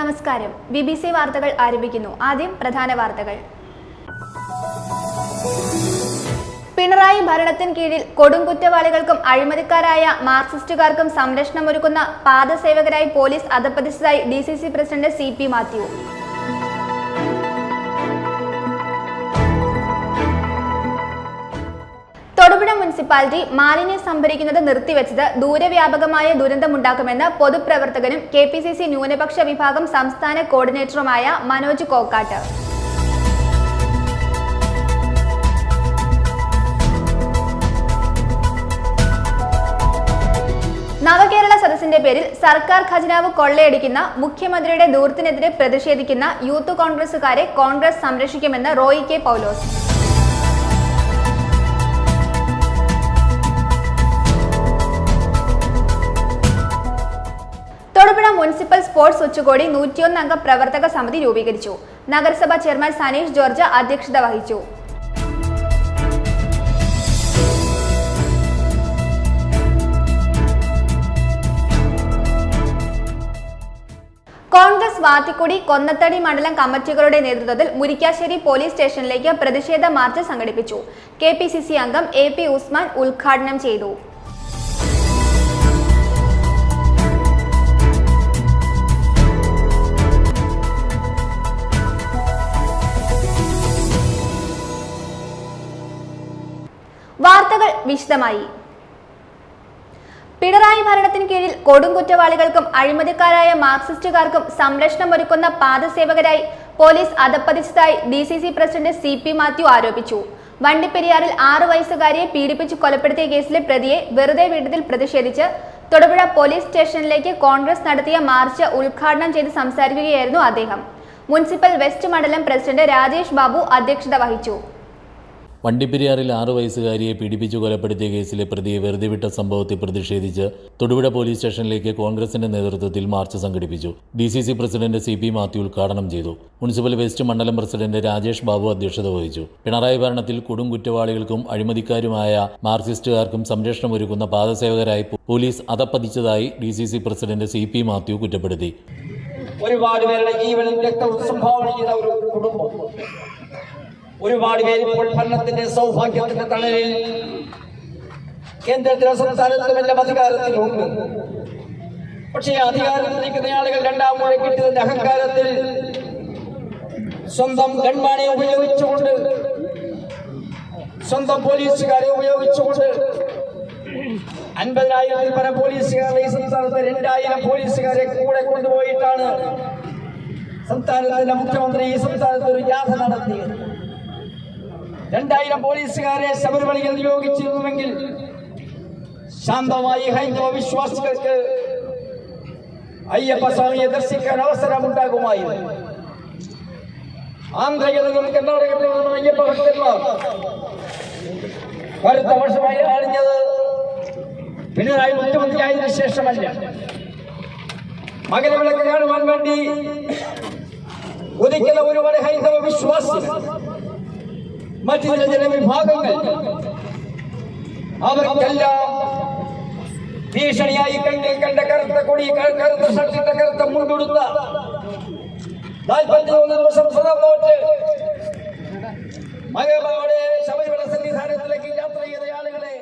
നമസ്കാരം. BBC വാർത്തകൾ ആരംഭിക്കുന്നു. ആദ്യം പ്രധാന വാർത്തകൾ. പിണറായി ഭരണത്തിന് കീഴിൽ കൊടുംകുറ്റവാളികൾക്കും അഴിമതിക്കാരായ മാർക്സിസ്റ്റുകാർക്കും സംരക്ഷണമൊരുക്കുന്ന പാദസേവകരായി പോലീസ് അധപ്പതിച്ചതായി DCC president CP Mathew. Thodupuzha municipality മാലിന്യം സംഭരിക്കുന്നത് നിർത്തിവെച്ചത് ദൂരവ്യാപകമായ ദുരന്തമുണ്ടാക്കുമെന്ന് പൊതുപ്രവർത്തകനും KPCC ന്യൂനപക്ഷ വിഭാഗം സംസ്ഥാന കോർഡിനേറ്ററുമായ മനോജ് കോക്കാട്ട്. നവകേരള സദസ്സിന്റെ പേരിൽ സർക്കാർ ഖജനാവ് കൊള്ളയടിക്കുന്ന മുഖ്യമന്ത്രിയുടെ ദൂർത്തിനെതിരെ പ്രതിഷേധിക്കുന്ന യൂത്ത് കോൺഗ്രസുകാരെ കോൺഗ്രസ് സംരക്ഷിക്കുമെന്ന് റോയി K. പൗലോസ്. തൊടുപുഴ മുനിസിപ്പൽ സ്പോർട്സ് ഉച്ചകോടി 101 അംഗ പ്രവർത്തക സമിതി രൂപീകരിച്ചു. നഗരസഭാ ചെയർമാൻ സനീഷ് ജോർജ് അധ്യക്ഷത വഹിച്ചു. കോൺഗ്രസ് വാത്തിക്കുടി കൊന്നത്തടി മണ്ഡലം കമ്മിറ്റികളുടെ നേതൃത്വത്തിൽ മുരിക്കാശ്ശേരി പോലീസ് സ്റ്റേഷനിലേക്ക് പ്രതിഷേധ മാർച്ച് സംഘടിപ്പിച്ചു. KPCC അംഗം AP ഉസ്മാൻ ഉദ്ഘാടനം ചെയ്തു. വാർത്തകൾ വിശദമായി. പിണറായി ഭരണത്തിന് കീഴിൽ കൊടുംകുറ്റവാളികൾക്കും അഴിമതിക്കാരായ മാർക്സിസ്റ്റുകാർക്കും സംരക്ഷണമൊരുക്കുന്ന പാദസേവകരായി പോലീസ് അധപ്പതിച്ചതായി DCC പ്രസിഡന്റ് CP മാത്യു ആരോപിച്ചു. വണ്ടിപ്പെരിയാറിൽ 6 വയസ്സുകാരിയെ പീഡിപ്പിച്ച് കൊലപ്പെടുത്തിയ കേസിലെ പ്രതിയെ വെറുതെ വിട്ടതിൽ പ്രതിഷേധിച്ച് തൊടുപുഴ പോലീസ് സ്റ്റേഷനിലേക്ക് കോൺഗ്രസ് നടത്തിയ മാർച്ച് ഉദ്ഘാടനം ചെയ്ത് സംസാരിക്കുകയായിരുന്നു അദ്ദേഹം. മുനിസിപ്പൽ വെസ്റ്റ് മണ്ഡലം പ്രസിഡന്റ് രാജേഷ് ബാബു അധ്യക്ഷത വഹിച്ചു. വണ്ടിപ്പെരിയാറിൽ 6 വയസ്സുകാരിയെ പീഡിപ്പിച്ചു കൊലപ്പെടുത്തിയ കേസിലെ പ്രതിയെ വെറുതെ വിട്ട സംഭവത്തിൽ പ്രതിഷേധിച്ച് തൊടുപുഴ പോലീസ് സ്റ്റേഷനിലേക്ക് കോൺഗ്രസിന്റെ നേതൃത്വത്തിൽ മാർച്ച് സംഘടിപ്പിച്ചു. DCC പ്രസിഡന്റ് CP മാത്യു ഉദ്ഘാടനം ചെയ്തു. മുനിസിപ്പൽ വെസ്റ്റ് മണ്ഡലം പ്രസിഡന്റ് രാജേഷ് ബാബു അധ്യക്ഷത വഹിച്ചു. പിണറായി ഭരണത്തിൽ കൊടുംകുറ്റവാളികൾക്കും അഴിമതിക്കാരുമായ മാർക്സിസ്റ്റുകാർക്കും സംരക്ഷണമൊരുക്കുന്ന പാദസേവകരായി പോലീസ് അധപ്പതിച്ചതായി DCC പ്രസിഡന്റ് CP മാത്യു കുറ്റപ്പെടുത്തി. ഒരുപാട് പേരുടെ ജീവനും രക്തവും സംഭാവന ചെയ്ത ഒരു കുടുംബം, ഒരുപാട് പേര് ഇപ്പോൾ ഭരണത്തിന്റെ സൗഭാഗ്യത്തിന്റെ തണലിൽ കേന്ദ്രത്തിലെ സംസ്ഥാനത്തുമെല്ലാം അധികാരത്തിലുണ്ട്. പക്ഷേ അധികാരത്തിലിരിക്കുന്ന ആളുകൾ രണ്ടാം മുഴ കിട്ടിയതിന്റെ അഹങ്കാരത്തിൽ സ്വന്തം ഗൺമാനെ ഉപയോഗിച്ചുകൊണ്ട്, സ്വന്തം പോലീസുകാരെ ഉപയോഗിച്ചുകൊണ്ട് 50,000-ൽ പരം പോലീസുകാരെ ഈ സംസ്ഥാനത്ത് 2,000 പോലീസുകാരെ കൂടെ കൊണ്ടുപോയിട്ടാണ് സംസ്ഥാനത്തിന്റെ മുഖ്യമന്ത്രി ഈ സംസ്ഥാനത്ത് ഒരു ജാഥ നടത്തിയത്. 2,000 പോലീസുകാരെ ശബരിമലയിൽ നിയോഗിച്ചിരുന്നുവെങ്കിൽ ശാന്തമായി ഹൈന്ദവ വിശ്വാസികൾക്ക് അയ്യപ്പ സ്വാമിയെ ദർശിക്കാൻ അവസരമുണ്ടാകുമായിരുന്നു. ആന്ധ്രയിൽ നിന്നും കർണാടകത്തിൽ നിന്നും അയ്യപ്പ ഭക്തന്മാർ കടുത്ത വർഷമായി അറിഞ്ഞത് പിണറായി മുഖ്യമന്ത്രിയായതിനു ശേഷമല്ല. മകരവിളക്ക് കാണുവാൻ വേണ്ടി ഉദിക്കുന്ന ഒരുപാട് ഹൈന്ദവ വിശ്വാസികൾ, മറ്റു ചില ജനവിഭാഗങ്ങൾ, അവർക്കെല്ലാം ഭീഷണിയായി കണ്ട കറുത്ത കൊടി, കറുത്ത ഷർട്ടിന്റെ കറുത്ത മുണ്ടുടുത്ത 41 ദിവസം പുറത്തോട്ട് മകരവിളക്കോടെ ശബരിമല സന്നിധാനത്തിലേക്ക് യാത്ര ചെയ്ത ആളുകളെ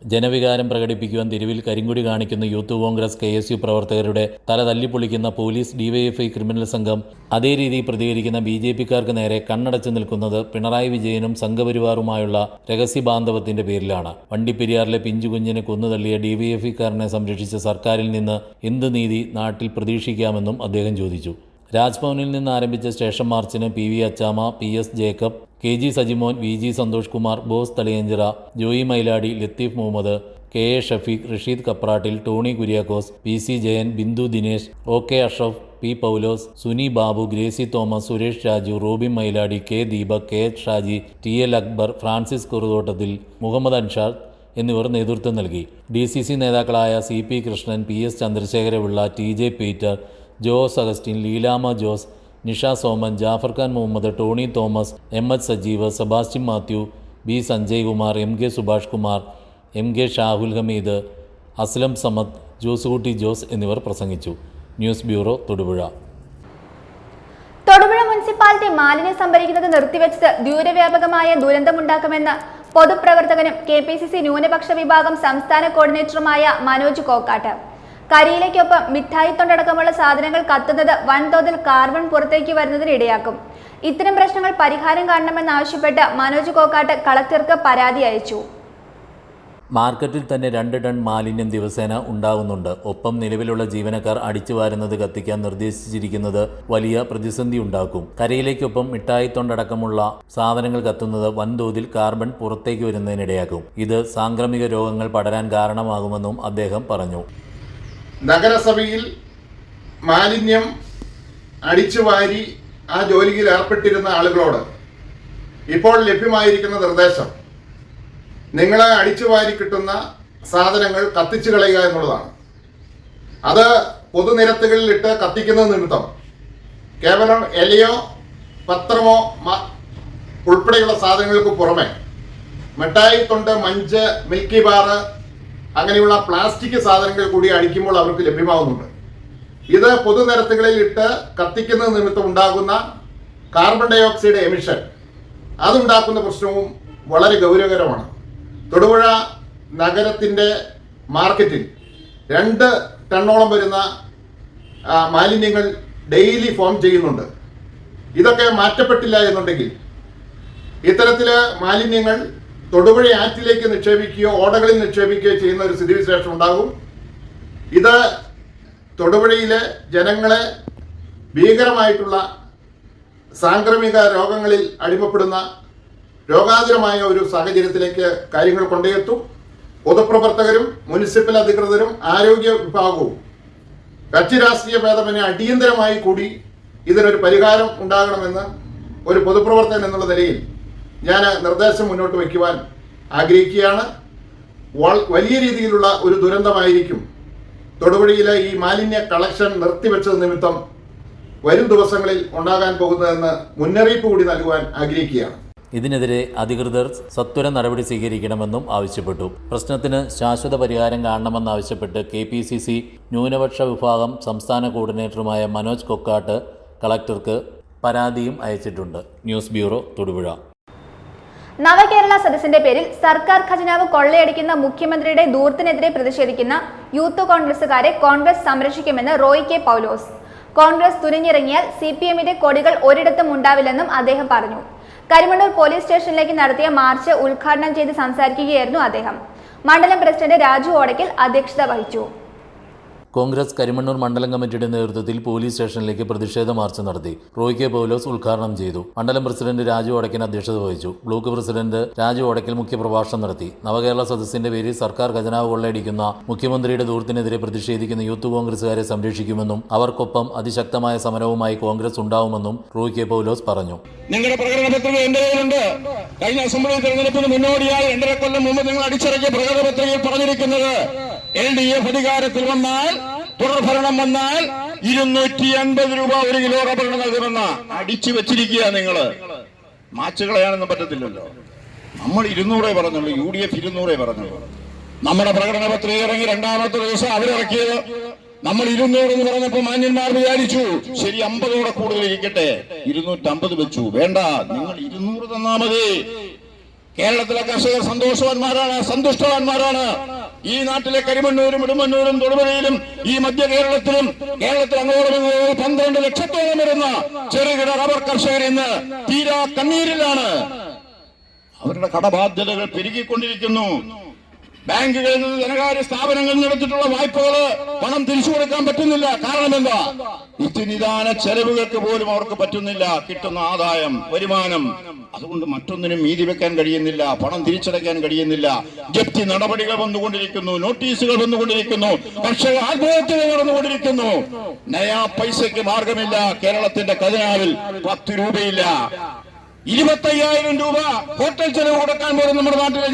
ജനവികാരം പ്രകടിപ്പിക്കുവാൻ തെരുവിൽ കരിങ്കൊടി കാണിക്കുന്ന യൂത്ത് കോൺഗ്രസ് KSU പ്രവർത്തകരുടെ തല തല്ലിപ്പൊളിക്കുന്ന പോലീസ് DYFI ക്രിമിനൽ സംഘം അതേ രീതിയിൽ പ്രതികരിക്കുന്ന BJPക്കാർക്ക് നേരെ കണ്ണടച്ചു നിൽക്കുന്നത് പിണറായി വിജയനും സംഘപരിവാറുമായുള്ള രഹസ്യബാന്ധവത്തിന്റെ പേരിലാണ്. വണ്ടിപ്പെരിയാറിലെ പിഞ്ചുകുഞ്ഞിനെ കൊന്നുതള്ളിയ DYFIക്കാരനെ സംരക്ഷിച്ച സർക്കാരിൽ നിന്ന് എന്ത് നീതി നാട്ടിൽ പ്രതീക്ഷിക്കാമെന്നും അദ്ദേഹം ചോദിച്ചു. രാജ്ഭവനിൽ നിന്ന് ആരംഭിച്ച സ്റ്റേഷൻ മാർച്ചിന് PV Achamma, PS Jacob, KG Sajimon, VG Santhosh Kumar, Bose Thaliyanchira, Joy Mailadi, Latheef Muhammad, KA Shafeeq, Rasheed Kaprattil, Tony Kuriakose, PC Jayan, Bindu Dinesh, OK Ashraf, P Paulose, Suni Babu, Gracy Thomas, Suresh Raju, Robin Mailadi, K Deepak, KH Shaji, TL Akbar, Francis Kuruthottathil, Muhammad Anshad എന്നിവർ നേതൃത്വം നൽകി. DCC നേതാക്കളായ CP Krishnan, PS Chandrasekharapillai, TJ Peter, Jose Augustine, Leelamma Jose, Nisha Soman, Jafar Khan Muhammad, Tony Thomas, MH Sajeev, Sebastian Mathew, B Sanjay Kumar, MK Subhash Kumar, MK Shahul Hameed, Aslam Samad, Josekutty Jose എന്നിവർ പ്രസംഗിച്ചു. News bureau, Thodupuzha. ഒറ്റപ്പാലത്തെ മാലിന്യം സംഭരിക്കുന്നത് നിർത്തിവെച്ചത് ദൂരവ്യാപകമായ ദുരന്തമുണ്ടാക്കുമെന്ന് പൊതുപ്രവർത്തകനും KPCC ന്യൂനപക്ഷ വിഭാഗം സംസ്ഥാന കോർഡിനേറ്ററുമായ മനോജ് കോക്കാട്ട്. കരിയിലേക്കൊപ്പം മിഠായിത്തൊണ്ടടക്കമുള്ള സാധനങ്ങൾ കത്തുന്നത് വൻതോതിൽ കാർബൺ പുറത്തേക്ക് വരുന്നതിന് ഇടയാക്കും. ഇത്തരം പ്രശ്നങ്ങൾ പരിഹാരം കാണണമെന്നാവശ്യപ്പെട്ട് മനോജ് കോക്കാട്ട് കളക്ടർക്ക് പരാതി അയച്ചു. മാർക്കറ്റിൽ തന്നെ 2 ടൺ മാലിന്യം ദിവസേന ഉണ്ടാകുന്നുണ്ട്. ഒപ്പം നിലവിലുള്ള ജീവനക്കാർ അടിച്ചുവാരുന്നത് കത്തിക്കാൻ നിർദ്ദേശിച്ചിരിക്കുന്നത് വലിയ പ്രതിസന്ധി ഉണ്ടാക്കും. കരയിലേക്കൊപ്പം മിഠായിത്തൊണ്ടടക്കമുള്ള സാധനങ്ങൾ കത്തുന്നത് വൻതോതിൽ കാർബൺ പുറത്തേക്ക് വരുന്നതിനിടയാക്കും. ഇത് സാംക്രമിക രോഗങ്ങൾ പടരാൻ കാരണമാകുമെന്നും അദ്ദേഹം പറഞ്ഞു. നഗരസഭയിൽ മാലിന്യം അടിച്ചുവാരി ആ ജോലിയിൽ ഏർപ്പെട്ടിരുന്ന ആളുകളോട് ഇപ്പോൾ ലഭ്യമായിരിക്കുന്ന നിർദ്ദേശം നിങ്ങളെ അടിച്ചുവാരി കിട്ടുന്ന സാധനങ്ങൾ കത്തിച്ചു കളയുക എന്നുള്ളതാണ്. അത് പൊതുനിരത്തുകളിലിട്ട് കത്തിക്കുന്നത് നിമിത്തം കേവലം ഇലയോ പത്രമോ ഉൾപ്പെടെയുള്ള സാധനങ്ങൾക്ക് പുറമെ മിഠായി തൊണ്ട്, മഞ്ച്, മിൽക്കി ബാർ അങ്ങനെയുള്ള പ്ലാസ്റ്റിക് സാധനങ്ങൾ കൂടി അടിക്കുമ്പോൾ അവർക്ക് ലഭ്യമാകുന്നുണ്ട്. ഇത് പൊതുനിരത്തുകളിൽ ഇട്ട് കത്തിക്കുന്നത് നിമിത്തം ഉണ്ടാകുന്ന കാർബൺ ഡൈ ഓക്സൈഡ് എമിഷൻ അതുണ്ടാക്കുന്ന പ്രശ്നവും വളരെ ഗൗരവകരമാണ്. തൊടുപുഴ നഗരത്തിൻ്റെ മാർക്കറ്റിൽ 2 ടണ്ണോളം വരുന്ന മാലിന്യങ്ങൾ ഡെയിലി ഫോം ചെയ്യുന്നുണ്ട്. ഇതൊക്കെ മാറ്റപ്പെട്ടില്ല എന്നുണ്ടെങ്കിൽ ഇത്തരത്തിൽ മാലിന്യങ്ങൾ തൊടുപുഴ ആറ്റിലേക്ക് നിക്ഷേപിക്കുകയോ ഓടകളിൽ നിക്ഷേപിക്കുകയോ ചെയ്യുന്ന ഒരു സ്ഥിതിവിശേഷം ഉണ്ടാകും. ഇത് തൊടുപുഴയിലെ ജനങ്ങളെ ഭീകരമായിട്ടുള്ള സാംക്രമിക രോഗങ്ങളിൽ അടിമപ്പെടുന്ന രോഗാതുരമായ ഒരു സാഹചര്യത്തിലേക്ക് കാര്യങ്ങൾ കൊണ്ടുവെത്തും. പൊതുപ്രവർത്തകരും മുനിസിപ്പൽ അധികൃതരും ആരോഗ്യ വിഭാഗവും കക്ഷി രാഷ്ട്രീയ ഭേദമന്യേ അടിയന്തരമായി കൂടി ഇതിനൊരു പരിഹാരം ഉണ്ടാകണമെന്ന് ഒരു പൊതുപ്രവർത്തകൻ എന്നുള്ള നിലയിൽ ഞാൻ നിർദ്ദേശം മുന്നോട്ട് വയ്ക്കുവാൻ ആഗ്രഹിക്കുകയാണ്. വലിയ രീതിയിലുള്ള ഒരു ദുരന്തമായിരിക്കും തൊടുപുഴയിലെ ഈ മാലിന്യ കളക്ഷൻ നിർത്തിവെച്ചത് നിമിത്തം വരും ദിവസങ്ങളിൽ ഉണ്ടാകാൻ പോകുന്നതെന്ന് മുന്നറിയിപ്പ് കൂടി നൽകുവാൻ ആഗ്രഹിക്കുകയാണ്. ഇതിനെതിരെ അധികൃതർ സത്വര നടപടി സ്വീകരിക്കണമെന്നും ആവശ്യപ്പെട്ടു. പ്രശ്നത്തിന് ശാശ്വത പരിഹാരം കാണണമെന്നാവശ്യപ്പെട്ട് KPCC ന്യൂനപക്ഷ വിഭാഗം സംസ്ഥാന കോർഡിനേറ്ററുമായ മനോജ് കൊക്കാട്ട് കളക്ടർക്ക് പരാതിയും അയച്ചിട്ടുണ്ട്. News bureau, Thodupuzha. നവകേരള സദസ്സിന്റെ പേരിൽ സർക്കാർ ഖജനാവ് കൊള്ളയടിക്കുന്ന മുഖ്യമന്ത്രിയുടെ ധൂർത്തിനെതിരെ പ്രതിഷേധിക്കുന്ന യൂത്ത് കോൺഗ്രസുകാരെ കോൺഗ്രസ് സംരക്ഷിക്കുമെന്ന് റോയ് കെ പൗലോസ്. കോൺഗ്രസ് തുനിഞ്ഞിറങ്ങിയാൽ CPMന്റെ കൊടികൾ ഒരിടത്തും ഉണ്ടാവില്ലെന്നും അദ്ദേഹം പറഞ്ഞു. കരിമണ്ണൂർ പോലീസ് സ്റ്റേഷനിലേക്ക് നടത്തിയ മാർച്ച് ഉദ്ഘാടനം ചെയ്ത് സംസാരിക്കുകയായിരുന്നു അദ്ദേഹം. മണ്ഡലം പ്രസിഡന്റ് രാജു ഓടയ്ക്കൽ അധ്യക്ഷത വഹിച്ചു. കോൺഗ്രസ് കരിമണ്ണൂർ മണ്ഡലം കമ്മിറ്റിയുടെ നേതൃത്വത്തിൽ പോലീസ് സ്റ്റേഷനിലേക്ക് പ്രതിഷേധ മാർച്ച് നടത്തി. റോയ് കെ പൗലോസ് ഉദ്ഘാടനം ചെയ്തു. മണ്ഡലം പ്രസിഡന്റ് രാജു ഓടയ്ക്കൽ അധ്യക്ഷത വഹിച്ചു. ബ്ലോക്ക് പ്രസിഡന്റ് രാജു ഓടയ്ക്കൽ മുഖ്യപ്രഭാഷണം നടത്തി. നവകേരള സദസ്സിന്റെ പേരിൽ സർക്കാർ ഖജനാവ് കൊള്ളയടിക്കുന്ന മുഖ്യമന്ത്രിയുടെ ധൂർത്തിനെതിരെ പ്രതിഷേധിക്കുന്ന യൂത്ത് കോൺഗ്രസുകാരെ സംരക്ഷിക്കുമെന്നും അവർക്കൊപ്പം അതിശക്തമായ സമരവുമായി കോൺഗ്രസ് ഉണ്ടാവുമെന്നും റോയ് കെ പൗലോസ് പറഞ്ഞു. നിങ്ങളുടെ പ്രകടന പത്രിക എന്റെ കയ്യിലുണ്ട്. കഴിഞ്ഞ അസംബ്ലി തെരഞ്ഞെടുപ്പിന് മുന്നോടിയായി 2.5 കൊല്ലം മുമ്പ് നിങ്ങൾ അടിച്ചിറക്കിയ പ്രകടന പത്രികയിൽ പറഞ്ഞിരിക്കുന്നത് LDF അധികാരത്തിൽ വന്നാൽ, തുടർഭരണം വന്നാൽ 250 രൂപ 1 കിലോ റബ്ബറിന് നൽകുമെന്ന അടിച്ചു വെച്ചിരിക്കുക. നിങ്ങള് മാച്ച് കളയാനൊന്നും പറ്റത്തില്ലല്ലോ. നമ്മൾ 200 പറഞ്ഞുള്ളൂ, UDF 200 പറഞ്ഞുള്ളൂ. നമ്മുടെ പ്രകടന പത്രിക ഇറങ്ങി 2ാമത്തെ ദിവസം അവരിറക്കിയത് നമ്മൾ 200 എന്ന് പറഞ്ഞപ്പോ മാന്യന്മാർ വിചാരിച്ചു ശരി 50 കൂടുതൽ ഇരിക്കട്ടെ, 250 വെച്ചു. വേണ്ട, നിങ്ങൾ 200 തന്നാ മതി. കേരളത്തിലെ കർഷകർ സന്തോഷവാന്മാരാണ്, സന്തുഷ്ടവാന്മാരാണ്. ഈ നാട്ടിലെ കരിമണ്ണൂരും ഇടുമണ്ണൂരും തൊടുപുഴയിലും ഈ മധ്യ കേരളത്തിലും കേരളത്തിൽ അങ്ങോട്ടും 12 ലക്ഷത്തോളം വരുന്ന ചെറുകിട റബ്ബർ കർഷകർ ഇന്ന് തീരാ കണ്ണീരിലാണ്. അവരുടെ കടബാധ്യതകൾ പെരുകിക്കൊണ്ടിരിക്കുന്നു. ബാങ്കുകളിൽ നിന്ന് ധനകാര്യ സ്ഥാപനങ്ങളിൽ എടുത്തിട്ടുള്ള വായ്പകള് പണം തിരിച്ചു കൊടുക്കാൻ പറ്റുന്നില്ല. കാരണം എന്താ? നിത്യനിദാന ചെലവുകൾക്ക് പോലും അവർക്ക് പറ്റുന്നില്ല. കിട്ടുന്ന ആദായം, വരുമാനം, അതുകൊണ്ട് മറ്റൊന്നിനും നീതി വെക്കാൻ കഴിയുന്നില്ല, പണം തിരിച്ചടയ്ക്കാൻ കഴിയുന്നില്ല. ജപ്തി നടപടികൾ വന്നുകൊണ്ടിരിക്കുന്നു, നോട്ടീസുകൾ വന്നുകൊണ്ടിരിക്കുന്നു, കർഷക ആത്മഹത്യകൾ നടന്നുകൊണ്ടിരിക്കുന്നു. നയാ പൈസയ്ക്ക് മാർഗമില്ല. കേരളത്തിന്റെ ഖജനാവിൽ 10 രൂപയില്ല. 25,000 രൂപ ഹോട്ടൽ ചെലവ് കൊടുക്കാൻ പോലും നമ്മുടെ നാട്ടിലെ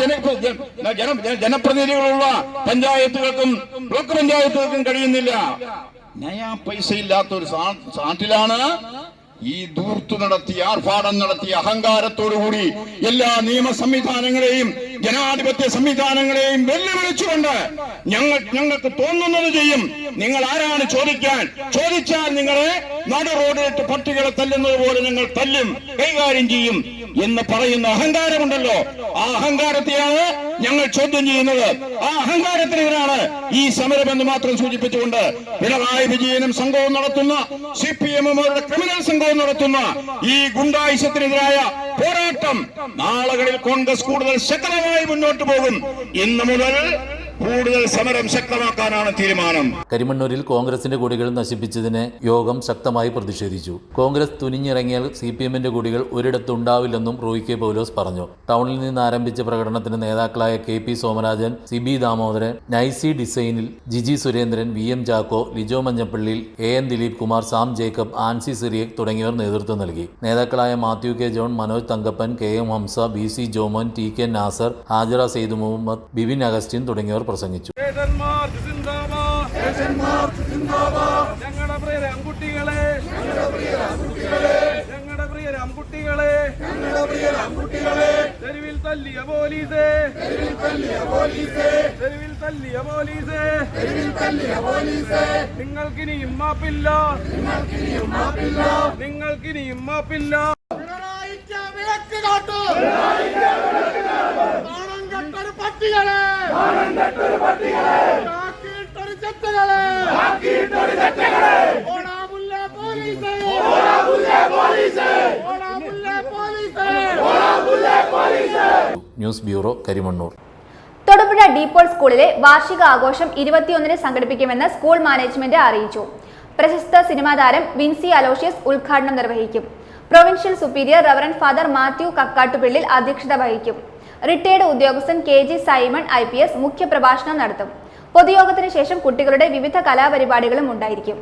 ജനപ്രതിനിധികളുള്ള പഞ്ചായത്തുകൾക്കും ബ്ലോക്ക് പഞ്ചായത്തുകൾക്കും കഴിയുന്നില്ല. നയാ പൈസ ഇല്ലാത്ത ഒരു നാട്ടിലാണ് ഈ ധൂർത്ത് നടത്തി, ആർഭാടം നടത്തി, അഹങ്കാരത്തോടുകൂടി എല്ലാ നിയമ സംവിധാനങ്ങളെയും ജനാധിപത്യ സംവിധാനങ്ങളെയും വെല്ലുവിളിച്ചുകൊണ്ട് ഞങ്ങൾക്ക് തോന്നുന്നത് ചെയ്യും. നിങ്ങൾ ആരാണ് ചോദിച്ചാൽ നിങ്ങളെ നടു റോഡിലിട്ട് പട്ടികളെ തല്ലുന്നത് പോലെ ഞങ്ങൾ തല്ലും, കൈകാര്യം ചെയ്യും എന്ന് പറയുന്ന അഹങ്കാരമുണ്ടല്ലോ, ആ അഹങ്കാരത്തെയാണ് ഞങ്ങൾ ചോദ്യം ചെയ്യുന്നത്. ആ അഹങ്കാരത്തിനെതിരാണ് ഈ സമരം എന്ന് മാത്രം സൂചിപ്പിച്ചുകൊണ്ട് പിണറായി വിജയനും സംഘവും നടത്തുന്ന CPM-രുടെ ക്രിമിനൽ സംഘവും നടത്തുന്ന ഈ ഗുണ്ടായുസത്തിനെതിരായ പോരാട്ടം നാളുകളിൽ കോൺഗ്രസ് കൂടുതൽ ശക്തമായി മുന്നോട്ട് പോകും. ഇന്ന് മുതൽ കൂടുതൽ സമരം ശക്തമാക്കാനാണ് തീരുമാനം. കരിമണ്ണൂരിൽ കോൺഗ്രസിന്റെ കൊടികൾ നശിപ്പിച്ചതിനെ യോഗം ശക്തമായി പ്രതിഷേധിച്ചു. കോൺഗ്രസ് തുനിഞ്ഞിറങ്ങിയാൽ CPM-ന്റെ കൊടികൾ ഒരിടത്തുണ്ടാവില്ലെന്നും റോയ് കെ പൗലോസ് പറഞ്ഞു. ടൗണിൽ നിന്ന് ആരംഭിച്ച പ്രകടനത്തിന് നേതാക്കളായ KP സോമരാജൻ, CB ദാമോദരൻ, നൈസി ഡിസൈനിൽ ജിജി സുരേന്ദ്രൻ, VM ചാക്കോ, ലിജോ മഞ്ഞപ്പള്ളിയിൽ, AN ദിലീപ് കുമാർ, സാം ജേക്കബ്, ആൻസി സിറിയക് തുടങ്ങിയവർ നേതൃത്വം നൽകി. നേതാക്കളായ Mathew K John, Manoj Thankappan, KM Hamza, BC Jomon, TK Nasar, Hajara Sayed Muhammad, Bibin Augustine തുടങ്ങിയവർ പ്രസംഗിച്ചു. തെരുവിൽ തല്ലിയ പോലീസേ, നിങ്ങൾക്കിനിയും മാപ്പില്ല, നിങ്ങൾക്കിനിയും മാപ്പില്ല. വിളക്ക് കാട്ടു, പട്ടികളെ, news bureau, Karimannoor. Thodupuzha DePaul സ്കൂളിലെ വാർഷിക ആഘോഷം 21-ന് സംഘടിപ്പിക്കുമെന്ന് സ്കൂൾ മാനേജ്മെന്റ് അറിയിച്ചു. പ്രശസ്ത സിനിമാ താരം വിൻസി അലോഷ്യസ് ഉദ്ഘാടനം നിർവഹിക്കും. Provincial superior reverend father Mathew Kakkattupillil അധ്യക്ഷത വഹിക്കും. റിട്ടയർഡ് ഉദ്യോഗസ്ഥൻ KG സൈമൺ IPS മുഖ്യപ്രഭാഷണം നടത്തും. പൊതുയോഗത്തിന് ശേഷം കുട്ടികളുടെ വിവിധ കലാപരിപാടികളും ഉണ്ടായിരിക്കും.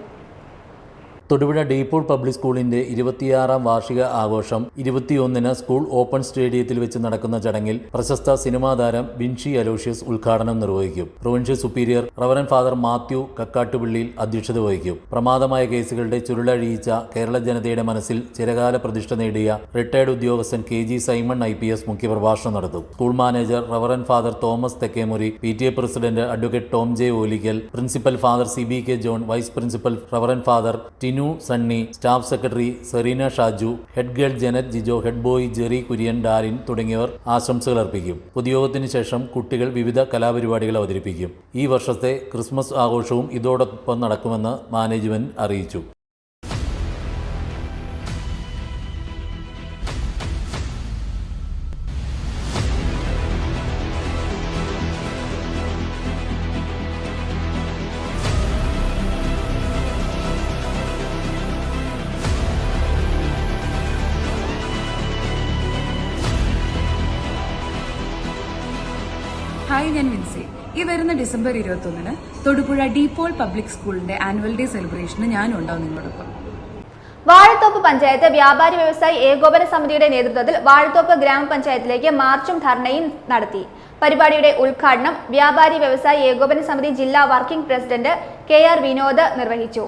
തൊടുപുഴ ഡീപോൾ പബ്ലിക് സ്കൂളിന്റെ 26-ാം വാർഷിക ആഘോഷം 21-ന് സ്കൂൾ ഓപ്പൺ സ്റ്റേഡിയത്തിൽ വെച്ച് നടക്കുന്ന ചടങ്ങിൽ പ്രശസ്ത സിനിമാ താരം വിൻസി അലോഷ്യസ് ഉദ്ഘാടനം നിർവഹിക്കും. Provincial superior reverend father Mathew കക്കാട്ടുപിള്ളിയിൽ അധ്യക്ഷത വഹിക്കും. പ്രമാദമായ കേസുകളുടെ ചുരുളഴിയിച്ച കേരള ജനതയുടെ മനസ്സിൽ ചിരകാല പ്രതിഷ്ഠ നേടിയ റിട്ടയർഡ് ഉദ്യോഗസ്ഥൻ KG സൈമൺ IPS മുഖ്യപ്രഭാഷണം നടത്തും. School manager reverend father Thomas Thekkemuri, PTA president advocate Tom J Olikkal, principal father CB K John, vice principal reverend father Tinu Sunny, staff secretary Sereena Shaju, head girl Janet Jijo, head boy Jerry Kurian Darin തുടങ്ങിയവർ ആശംസകൾ അർപ്പിക്കും. പൊതുയോഗത്തിന് ശേഷം കുട്ടികൾ വിവിധ കലാപരിപാടികൾ അവതരിപ്പിക്കും. ഈ വർഷത്തെ ക്രിസ്മസ് ആഘോഷവും ഇതോടൊപ്പം നടക്കുമെന്ന് മാനേജ്മെന്റ് അറിയിച്ചു. ഹായ്, ഞാൻ വിൻസി. ഈ വരുന്ന ഡിസംബർ 21-ന് തൊടുപുഴ ഡീപോൾ പബ്ലിക് സ്കൂളിന്റെ ആനുവൽ ഡേ സെലിബ്രേഷന് ഞാനും ഉണ്ടാവും നിങ്ങളോടൊപ്പം. വാഴത്തോപ്പ് പഞ്ചായത്ത് വ്യാപാരി വ്യവസായി ഏകോപന സമിതിയുടെ നേതൃത്വത്തിൽ വാഴത്തോപ്പ് ഗ്രാമപഞ്ചായത്തിലേക്ക് മാർച്ചും ധർണയും നടത്തി. പരിപാടിയുടെ ഉദ്ഘാടനം വ്യാപാരി വ്യവസായി ഏകോപന സമിതി ജില്ലാ വർക്കിംഗ് പ്രസിഡന്റ് KR വിനോദ് നിർവഹിച്ചു.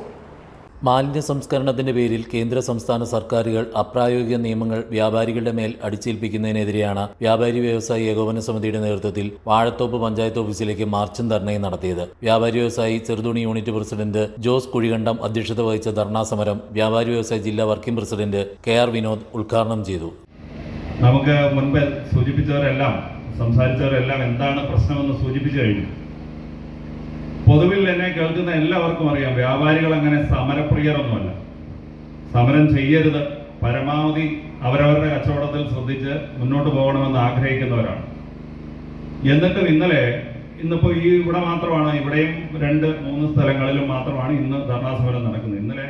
മാലിന്യ സംസ്കരണത്തിന്റെ പേരിൽ കേന്ദ്ര സംസ്ഥാന സർക്കാരുകൾ അപ്രായോഗിക നിയമങ്ങൾ വ്യാപാരികളുടെ മേൽ അടിച്ചേൽപ്പിക്കുന്നതിനെതിരെയാണ് വ്യാപാരി വ്യവസായി ഏകോപന സമിതിയുടെ നേതൃത്വത്തിൽ വാഴത്തോപ്പ് പഞ്ചായത്ത് ഓഫീസിലേക്ക് മാർച്ചും ധർണയും നടത്തിയത്. വ്യാപാരി വ്യവസായി ചെറുതുണി യൂണിറ്റ് പ്രസിഡന്റ് ജോസ് കുഴികണ്ടം അധ്യക്ഷത വഹിച്ച ധർണാ സമരം വ്യാപാരി വ്യവസായി ജില്ലാ വർക്കിംഗ് പ്രസിഡന്റ് KR വിനോദ് ഉദ്ഘാടനം ചെയ്തു. നമുക്ക് മുൻപ് സംസാരിച്ചവരെല്ലാം എന്താണ് പ്രശ്നമെന്ന് സൂചിപ്പിച്ചു കഴിഞ്ഞു. പൊതുവിൽ എന്നെ കേൾക്കുന്ന എല്ലാവർക്കും അറിയാം, വ്യാപാരികൾ അങ്ങനെ സമരപ്രിയരൊന്നുമല്ല. സമരം ചെയ്യരുത്, പരമാവധി അവരവരുടെ കച്ചവടത്തിൽ ശ്രദ്ധിച്ച് മുന്നോട്ട് പോകണമെന്ന് ആഗ്രഹിക്കുന്നവരാണ്. എന്നിട്ടും ഇന്നിപ്പോൾ ഇവിടെ മാത്രമാണ്, ഇവിടെയും 2-3 സ്ഥലങ്ങളിലും മാത്രമാണ് ഇന്ന് ധർണാ സമരം നടക്കുന്നത്. ഇന്നലെ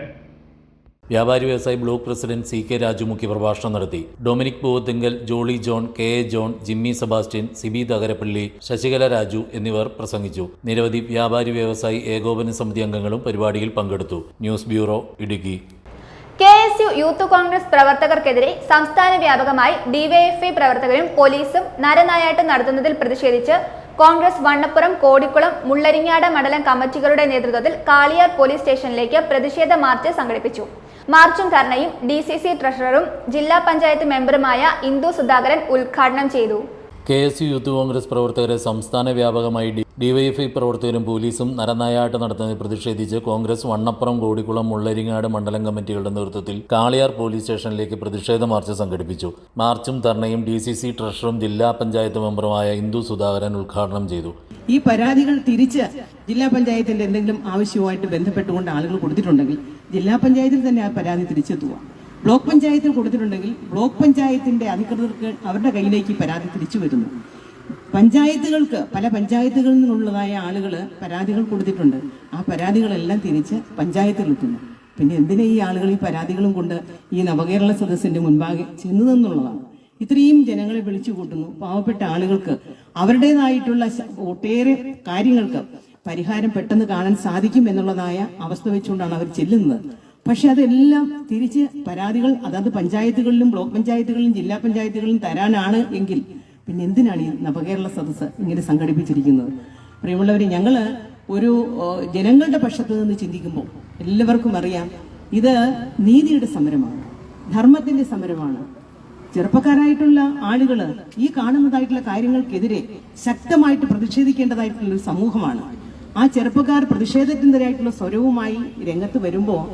വ്യാപാരി വ്യവസായി ബ്ലോക്ക് പ്രസിഡന്റ് CK രാജു മുഖ്യപ്രഭാഷണം നടത്തി. ഡൊമിനിക് പൂവത്തിങ്കൽ, ജോളി ജോൺ, KA ജോൺ, ജിമ്മി സെബാസ്റ്റ്യൻ, സിബി തകരപ്പള്ളി, ശശികല രാജു എന്നിവർ പ്രസംഗിച്ചു. നിരവധി വ്യാപാരി വ്യവസായി ഏകോപന സമിതി അംഗങ്ങളും പരിപാടിയിൽ പങ്കെടുത്തു. News bureau, Idukki. KSU youth Congress പ്രവർത്തകർക്കെതിരെ സംസ്ഥാന വ്യാപകമായി DYFI പ്രവർത്തകരും പോലീസും നരനായാട്ടം നടത്തുന്നതിൽ പ്രതിഷേധിച്ച് കോൺഗ്രസ് വണ്ണപ്പുറം, കോടിക്കുളം, മുള്ളരിങ്ങാട് മണ്ഡലം കമ്മിറ്റികളുടെ നേതൃത്വത്തിൽ കാളിയാർ പോലീസ് സ്റ്റേഷനിലേക്ക് പ്രതിഷേധ മാർച്ച് സംഘടിപ്പിച്ചു. മാർച്ചും ധർണയും DCC ട്രഷററും ജില്ലാ പഞ്ചായത്ത് മെമ്പറുമായ ഇന്ദു സുധാകരൻ ഉദ്ഘാടനം ചെയ്തു. KSU യൂത്ത് കോൺഗ്രസ് പ്രവർത്തകരെ സംസ്ഥാന വ്യാപകമായി ഡിവൈഎഫ്ഐ പ്രവർത്തകരും പോലീസും നരനായാട്ട് നടത്തുന്നതിൽ പ്രതിഷേധിച്ച് കോൺഗ്രസ് വണ്ണപ്പുറം, കോടിക്കുളം, മുള്ളരിങ്ങാട് മണ്ഡലം കമ്മിറ്റികളുടെ നേതൃത്വത്തിൽ കാളിയാർ പോലീസ് സ്റ്റേഷനിലേക്ക് പ്രതിഷേധ മാർച്ച് സംഘടിപ്പിച്ചു. മാർച്ചും ധർണയും DCC ട്രഷററും ജില്ലാ പഞ്ചായത്ത് മെമ്പറുമായ ഇന്ദു സുധാകരൻ ഉദ്ഘാടനം ചെയ്തു. ഈ പരാതികൾ തിരിച്ച് ജില്ലാ പഞ്ചായത്തിന്റെ എന്തെങ്കിലും ആവശ്യവുമായിട്ട് ബന്ധപ്പെട്ടുകൊണ്ട് ആളുകൾ കൊടുത്തിട്ടുണ്ടെങ്കിൽ ജില്ലാ പഞ്ചായത്തിൽ തന്നെ ആ പരാതി തിരിച്ചെത്തുക. ബ്ലോക്ക് പഞ്ചായത്തിൽ കൊടുത്തിട്ടുണ്ടെങ്കിൽ ബ്ലോക്ക് പഞ്ചായത്തിന്റെ അധികൃതർക്ക് അവരുടെ കയ്യിലേക്ക് പരാതി തിരിച്ചു വരുന്നു. പഞ്ചായത്തുകൾക്ക്, പല പഞ്ചായത്തുകളിൽ നിന്നുള്ളതായ ആളുകൾ പരാതികൾ കൊടുത്തിട്ടുണ്ട്. ആ പരാതികളെല്ലാം തിരിച്ച് പഞ്ചായത്തിലെത്തുന്നു. പിന്നെ എന്തിനാ ഈ ആളുകൾ ഈ പരാതികളും കൊണ്ട് ഈ നവകേരള സദസ്സിന്റെ മുൻപാകെ ചെന്നതെന്നുള്ളതാണ്. ഇത്രയും ജനങ്ങളെ വിളിച്ചു കൂട്ടുന്നു. പാവപ്പെട്ട ആളുകൾക്ക് അവരുടേതായിട്ടുള്ള ഒട്ടേറെ കാര്യങ്ങൾക്ക് പരിഹാരം പെട്ടെന്ന് കാണാൻ സാധിക്കും എന്നുള്ളതായ അവസ്ഥ വെച്ചുകൊണ്ടാണ് അവർ ചെല്ലുന്നത്. പക്ഷെ അതെല്ലാം തിരിച്ച് പരാതികൾ അതാത് പഞ്ചായത്തുകളിലും ബ്ലോക്ക് പഞ്ചായത്തുകളിലും ജില്ലാ പഞ്ചായത്തുകളിലും തരാനാണ് എങ്കിൽ പിന്നെ എന്തിനാണ് ഈ നവകേരള സദസ്സ് ഇങ്ങനെ സംഘടിപ്പിച്ചിരിക്കുന്നത്? പ്രിയമുള്ളവരെ, ഞങ്ങള് ഒരു ജനങ്ങളുടെ പക്ഷത്ത് നിന്ന് ചിന്തിക്കുമ്പോൾ എല്ലാവർക്കും അറിയാം, ഇത് നീതിയുടെ സമരമാണ്, ധർമ്മത്തിന്റെ സമരമാണ്. ചെറുപ്പക്കാരായിട്ടുള്ള ആളുകൾ ഈ കാണുന്നതായിട്ടുള്ള കാര്യങ്ങൾക്കെതിരെ ശക്തമായിട്ട് പ്രതിഷേധിക്കേണ്ടതായിട്ടുള്ള ഒരു സമൂഹമാണ്. ആ ചെറുപ്പക്കാർ പ്രതിഷേധത്തിനെതിരായിട്ടുള്ള സ്വരവുമായി രംഗത്ത് വരുമ്പോൾ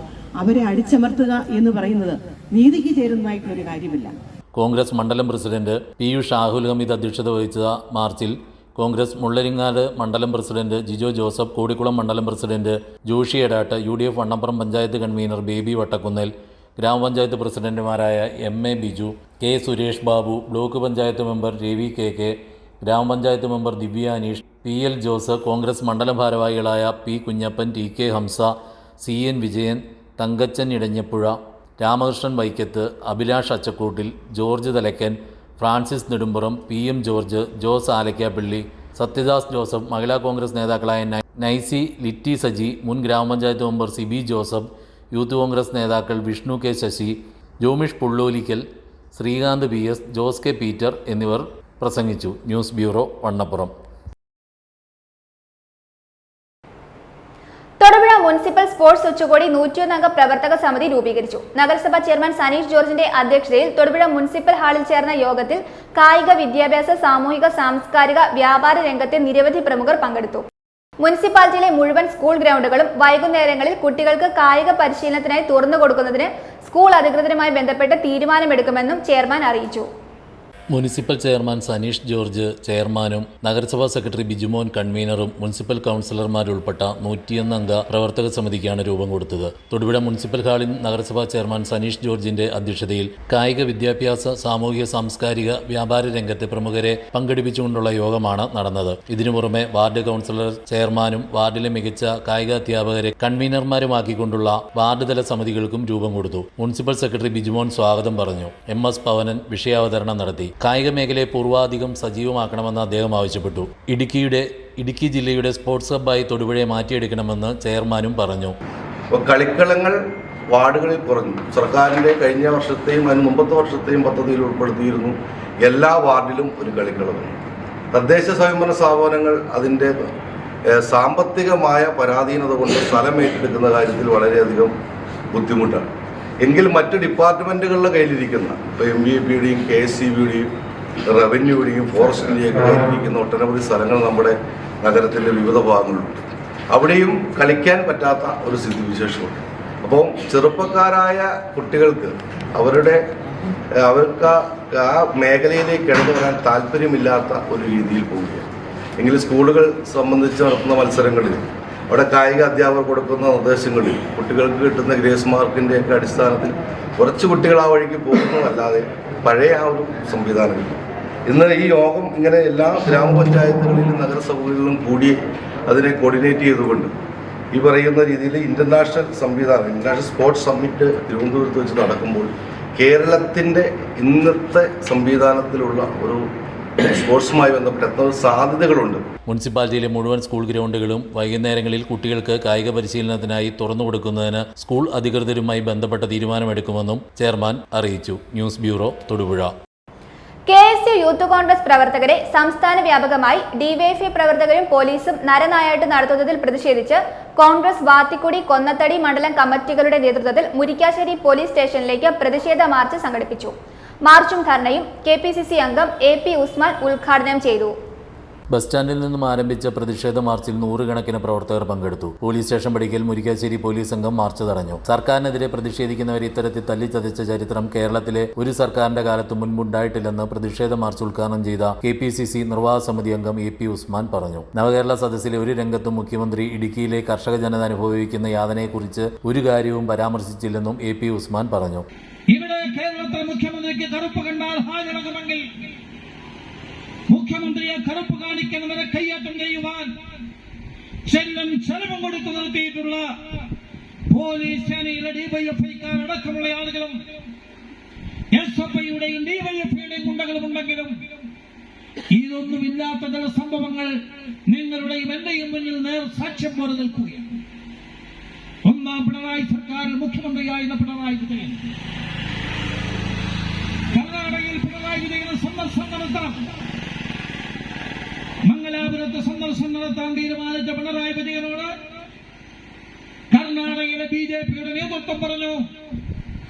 അവരെ അടിച്ചമർത്തുക എന്ന് പറയുന്നത് നീതിക്ക് ചേരുന്നതായിട്ടുള്ള ഒരു കാര്യമില്ല. കോൺഗ്രസ് മണ്ഡലം പ്രസിഡന്റ് PU ഷാഹുൽ ഹമീദ് അധ്യക്ഷത വഹിച്ച മാർച്ചിൽ കോൺഗ്രസ് മുള്ളരിങ്ങാട് മണ്ഡലം പ്രസിഡന്റ് ജിജോ ജോസഫ്, കോടിക്കുളം മണ്ഡലം president Joshi Edattu, UDF Vannappuram panchayat convener Baby Vattakkunnel, ഗ്രാമപഞ്ചായത്ത് പ്രസിഡന്റുമാരായ MA Biju, K Suresh Babu, block panchayat member Ravi KK, ഗ്രാമപഞ്ചായത്ത് മെമ്പർ ദിവ്യ അനീഷ്, PL ജോസ്, കോൺഗ്രസ് മണ്ഡലം ഭാരവാഹികളായ P Kunjappan, TK Hamza, CN Vijayan, Thankachan Edanjappuzha, Ramakrishnan Vaikkath, Abhilash Achakkoottil, George Thalakkan, Francis Nedumpuram, PM George, Jose Alakkappally, Sathyadas Joseph, Mahila Congress നേതാക്കളായ നൈസി ലിറ്റി സജി, മുൻ ഗ്രാമപഞ്ചായത്ത് മെമ്പർ സിബി ജോസഫ്, യൂത്ത് കോൺഗ്രസ് നേതാക്കൾ Vishnu K Sasi, Jomish Pullolickal, Sreekanth PS, Jose K Peter എന്നിവർ പ്രസംഗിച്ചു. News bureau, Vannappuram. Thodupuzha municipal sports ഉച്ചകോടി 101 അംഗ പ്രവർത്തക സമിതി രൂപീകരിച്ചു. നഗരസഭാ ചെയർമാൻ സനീഷ് ജോർജിന്റെ അധ്യക്ഷതയിൽ തൊടുപുഴ മുനിസിപ്പൽ ഹാളിൽ ചേർന്ന യോഗത്തിൽ കായിക, വിദ്യാഭ്യാസ, സാമൂഹിക, സാംസ്കാരിക, വ്യാപാര രംഗത്തെ നിരവധി പ്രമുഖർ പങ്കെടുത്തു. മുനിസിപ്പാലിറ്റിയിലെ മുഴുവൻ സ്കൂൾ ഗ്രൗണ്ടുകളും വൈകുന്നേരങ്ങളിൽ കുട്ടികൾക്ക് കായിക പരിശീലനത്തിനായി തുറന്നു കൊടുക്കുന്നതിന് സ്കൂൾ അധികൃതരുമായി ബന്ധപ്പെട്ട് തീരുമാനമെടുക്കുമെന്നും ചെയർമാൻ അറിയിച്ചു. മുനിസിപ്പൽ ചെയർമാൻ സനീഷ് ജോർജ് ചെയർമാനും നഗരസഭാ സെക്രട്ടറി ബിജുമോൻ കൺവീനറും മുനിസിപ്പൽ കൗൺസിലർമാരുൾപ്പെട്ട 101 അംഗ പ്രവർത്തക സമിതിക്കാണ് രൂപം കൊടുത്തത്. തൊടുപുഴ മുനിസിപ്പൽ ഹാളിൽ നഗരസഭാ ചെയർമാൻ സനീഷ് ജോർജിന്റെ അധ്യക്ഷതയിൽ കായിക, വിദ്യാഭ്യാസ, സാമൂഹിക, സാംസ്കാരിക, വ്യാപാര രംഗത്തെ പ്രമുഖരെ പങ്കെടുപ്പിച്ചുകൊണ്ടുള്ള യോഗമാണ് നടന്നത്. ഇതിനു പുറമെ വാർഡ് കൗൺസിലർ ചെയർമാനും വാർഡിലെ മികച്ച കായിക അധ്യാപകരെ കൺവീനർമാരുമാക്കിക്കൊണ്ടുള്ള വാർഡ് തല സമിതികൾക്കും രൂപം കൊടുത്തു. മുനിസിപ്പൽ സെക്രട്ടറി ബിജുമോൻ സ്വാഗതം പറഞ്ഞു. MS പവനൻ വിഷയാവതരണം നടത്തി. കായിക മേഖലയെ പൂർവാധികം സജീവമാക്കണമെന്ന് അദ്ദേഹം ആവശ്യപ്പെട്ടു. ഇടുക്കി ജില്ലയുടെ സ്പോർട്സ് ഹബ്ബായി തൊടുപുഴയെ മാറ്റിയെടുക്കണമെന്ന് ചെയർമാനും പറഞ്ഞു. കളിക്കളങ്ങൾ വാർഡുകളിൽ കുറഞ്ഞു. സർക്കാരിൻ്റെ കഴിഞ്ഞ വർഷത്തെയും അതിന് മുമ്പത്തെ വർഷത്തെയും പദ്ധതിയിൽ ഉൾപ്പെടുത്തിയിരുന്നു എല്ലാ വാർഡിലും ഒരു കളിക്കളമുണ്ട്. തദ്ദേശ സ്വയംഭരണ സ്ഥാപനങ്ങൾ അതിൻ്റെ സാമ്പത്തികമായ പരാധീനത കൊണ്ട് സ്ഥലം ഏറ്റെടുക്കുന്ന കാര്യത്തിൽ വളരെയധികം ബുദ്ധിമുട്ടാണ്. എങ്കിൽ മറ്റ് ഡിപ്പാർട്ട്മെൻറ്റുകളുടെ കയ്യിലിരിക്കുന്ന ഇപ്പോൾ MVPയുടെയും KSCBയുടെയും റവന്യൂയുടെയും ഫോറസ്റ്റിൻ്റെയൊക്കെ കയ്യിലിരിക്കുന്ന ഒട്ടനവധി സ്ഥലങ്ങൾ നമ്മുടെ നഗരത്തിൻ്റെ വിവിധ ഭാഗങ്ങളുണ്ട്. അവിടെയും കളിക്കാൻ പറ്റാത്ത ഒരു സ്ഥിതിവിശേഷമുണ്ട്. അപ്പോൾ ചെറുപ്പക്കാരായ കുട്ടികൾക്ക് അവർക്ക് ആ മേഖലയിലേക്ക് കടന്നു വരാൻ താല്പര്യമില്ലാത്ത ഒരു രീതിയിൽ പോവുകയാണ്. എങ്കിൽ സ്കൂളുകൾ സംബന്ധിച്ച് നടത്തുന്ന മത്സരങ്ങളിൽ അവിടെ കായിക അധ്യാപകർ കൊടുക്കുന്ന നിർദ്ദേശങ്ങളിൽ കുട്ടികൾക്ക് കിട്ടുന്ന ഗ്രേസ് മാർക്കിൻ്റെയൊക്കെ അടിസ്ഥാനത്തിൽ കുറച്ച് കുട്ടികൾ ആ വഴിക്ക് പോകുന്നതല്ലാതെ പഴയ ആ ഒരു സംവിധാനമില്ല. ഇന്ന് ഈ യോഗം ഇങ്ങനെ എല്ലാ ഗ്രാമപഞ്ചായത്തുകളിലും നഗരസഭകളിലും കൂടി അതിനെ കോർഡിനേറ്റ് ചെയ്തുകൊണ്ട് ഈ പറയുന്ന രീതിയിൽ ഇന്റർനാഷണൽ സ്പോർട്സ് സമ്മിറ്റ് തിരുവനന്തപുരത്ത് വെച്ച് നടക്കുമ്പോൾ കേരളത്തിൻ്റെ ഇന്നത്തെ സംവിധാനത്തിലുള്ള ഒരു സ്പോർട്സുമായി ബന്ധപ്പെട്ട എത്ര സാധ്യതകളുണ്ട്. മുനിസിപ്പാലിറ്റിയിലെ മുഴുവൻ സ്കൂൾ ഗ്രൗണ്ടുകളും വൈകുന്നേരങ്ങളിൽ കുട്ടികൾക്ക് കായിക പരിശീലനത്തിനായി തുറന്നു കൊടുക്കുന്നതിന് സ്കൂൾ അധികൃതരുമായി ബന്ധപ്പെട്ട തീരുമാനമെടുക്കുമെന്നും ചെയർമാൻ അറിയിച്ചു. News bureau, Thodupuzha. KSU youth Congress പ്രവർത്തകരെ സംസ്ഥാന വ്യാപകമായി DYFI പ്രവർത്തകരും പോലീസും നരനായാട്ട് നടത്തുന്നതിൽ പ്രതിഷേധിച്ച് കോൺഗ്രസ് വാത്തിക്കുടി, കൊന്നത്തടി മണ്ഡലം കമ്മിറ്റികളുടെ നേതൃത്വത്തിൽ മുരിക്കാശ്ശേരി പോലീസ് സ്റ്റേഷനിലേക്ക് പ്രതിഷേധ മാർച്ച് സംഘടിപ്പിച്ചു. മാർച്ചും ധർണയും KPCC അംഗം AP ഉസ്മാൻ ഉദ്ഘാടനം ചെയ്തു. ബസ് സ്റ്റാൻഡിൽ നിന്നും ആരംഭിച്ച പ്രതിഷേധ മാർച്ചിൽ നൂറുകണക്കിന് പ്രവർത്തകർ പങ്കെടുത്തു. പോലീസ് സ്റ്റേഷൻ പടിക്കൽ മുരിക്കാശ്ശേരി പോലീസ് സംഘം മാർച്ച് തടഞ്ഞു. സർക്കാരിനെതിരെ പ്രതിഷേധിക്കുന്നവരെ ഇത്തരത്തിൽ തല്ലിച്ചതച്ച ചരിത്രം കേരളത്തിലെ ഒരു സർക്കാരിന്റെ കാലത്ത് മുൻപുണ്ടായിട്ടില്ലെന്ന് പ്രതിഷേധ മാർച്ച് ഉദ്ഘാടനം ചെയ്ത KPCC നിർവാഹക സമിതി അംഗം AP ഉസ്മാൻ പറഞ്ഞു. നവകേരള സദസ്സിലെ ഒരു രംഗത്തും മുഖ്യമന്ത്രി ഇടുക്കിയിലെ കർഷക ജനത അനുഭവിക്കുന്ന യാതനയെക്കുറിച്ച് ഒരു കാര്യവും പരാമർശിച്ചില്ലെന്നും AP ഉസ്മാൻ പറഞ്ഞു. ഇവിടെ കേരളത്തിലെ മുഖ്യമന്ത്രിക്ക് കറുപ്പ് കണ്ടാൽ ഹാജരാകുമെങ്കിൽ മുഖ്യമന്ത്രിയെ കറുപ്പ് കാണിക്കുന്നവരെ കയ്യേറ്റം ചെയ്യുവാൻ ചെലവും കൊടുത്തു നിർത്തിയിട്ടുള്ള പോലീസ് സേനയിലെ ഡിവൈഎഫ്ഐക്കാർ അടക്കമുള്ള ആളുകളും SFIയുടെയും ഡിവൈഎഫ്ഐയുടെയും ഗുണ്ടകളും ഉണ്ടെങ്കിലും ഇതൊന്നുമില്ലാത്ത ചില സംഭവങ്ങൾ നിങ്ങളുടെയും എന്റെയും മുന്നിൽ നേർ സാക്ഷ്യം പോലെ നിൽക്കുകയാണ്. ഒന്നാം പിണറായി സർക്കാരിൽ മുഖ്യമന്ത്രിയായിരുന്ന പിണറായി വിജയൻ കർണാടകയിൽ പിണറായി വിജയന് സന്ദർശനം നടത്താം. മംഗലാപുരത്ത് സന്ദർശനം നടത്താൻ തീരുമാനിച്ച പിണറായി വിജയനോട് കർണാടകയിലെ BJPയുടെ നേതൃത്വം പറഞ്ഞു,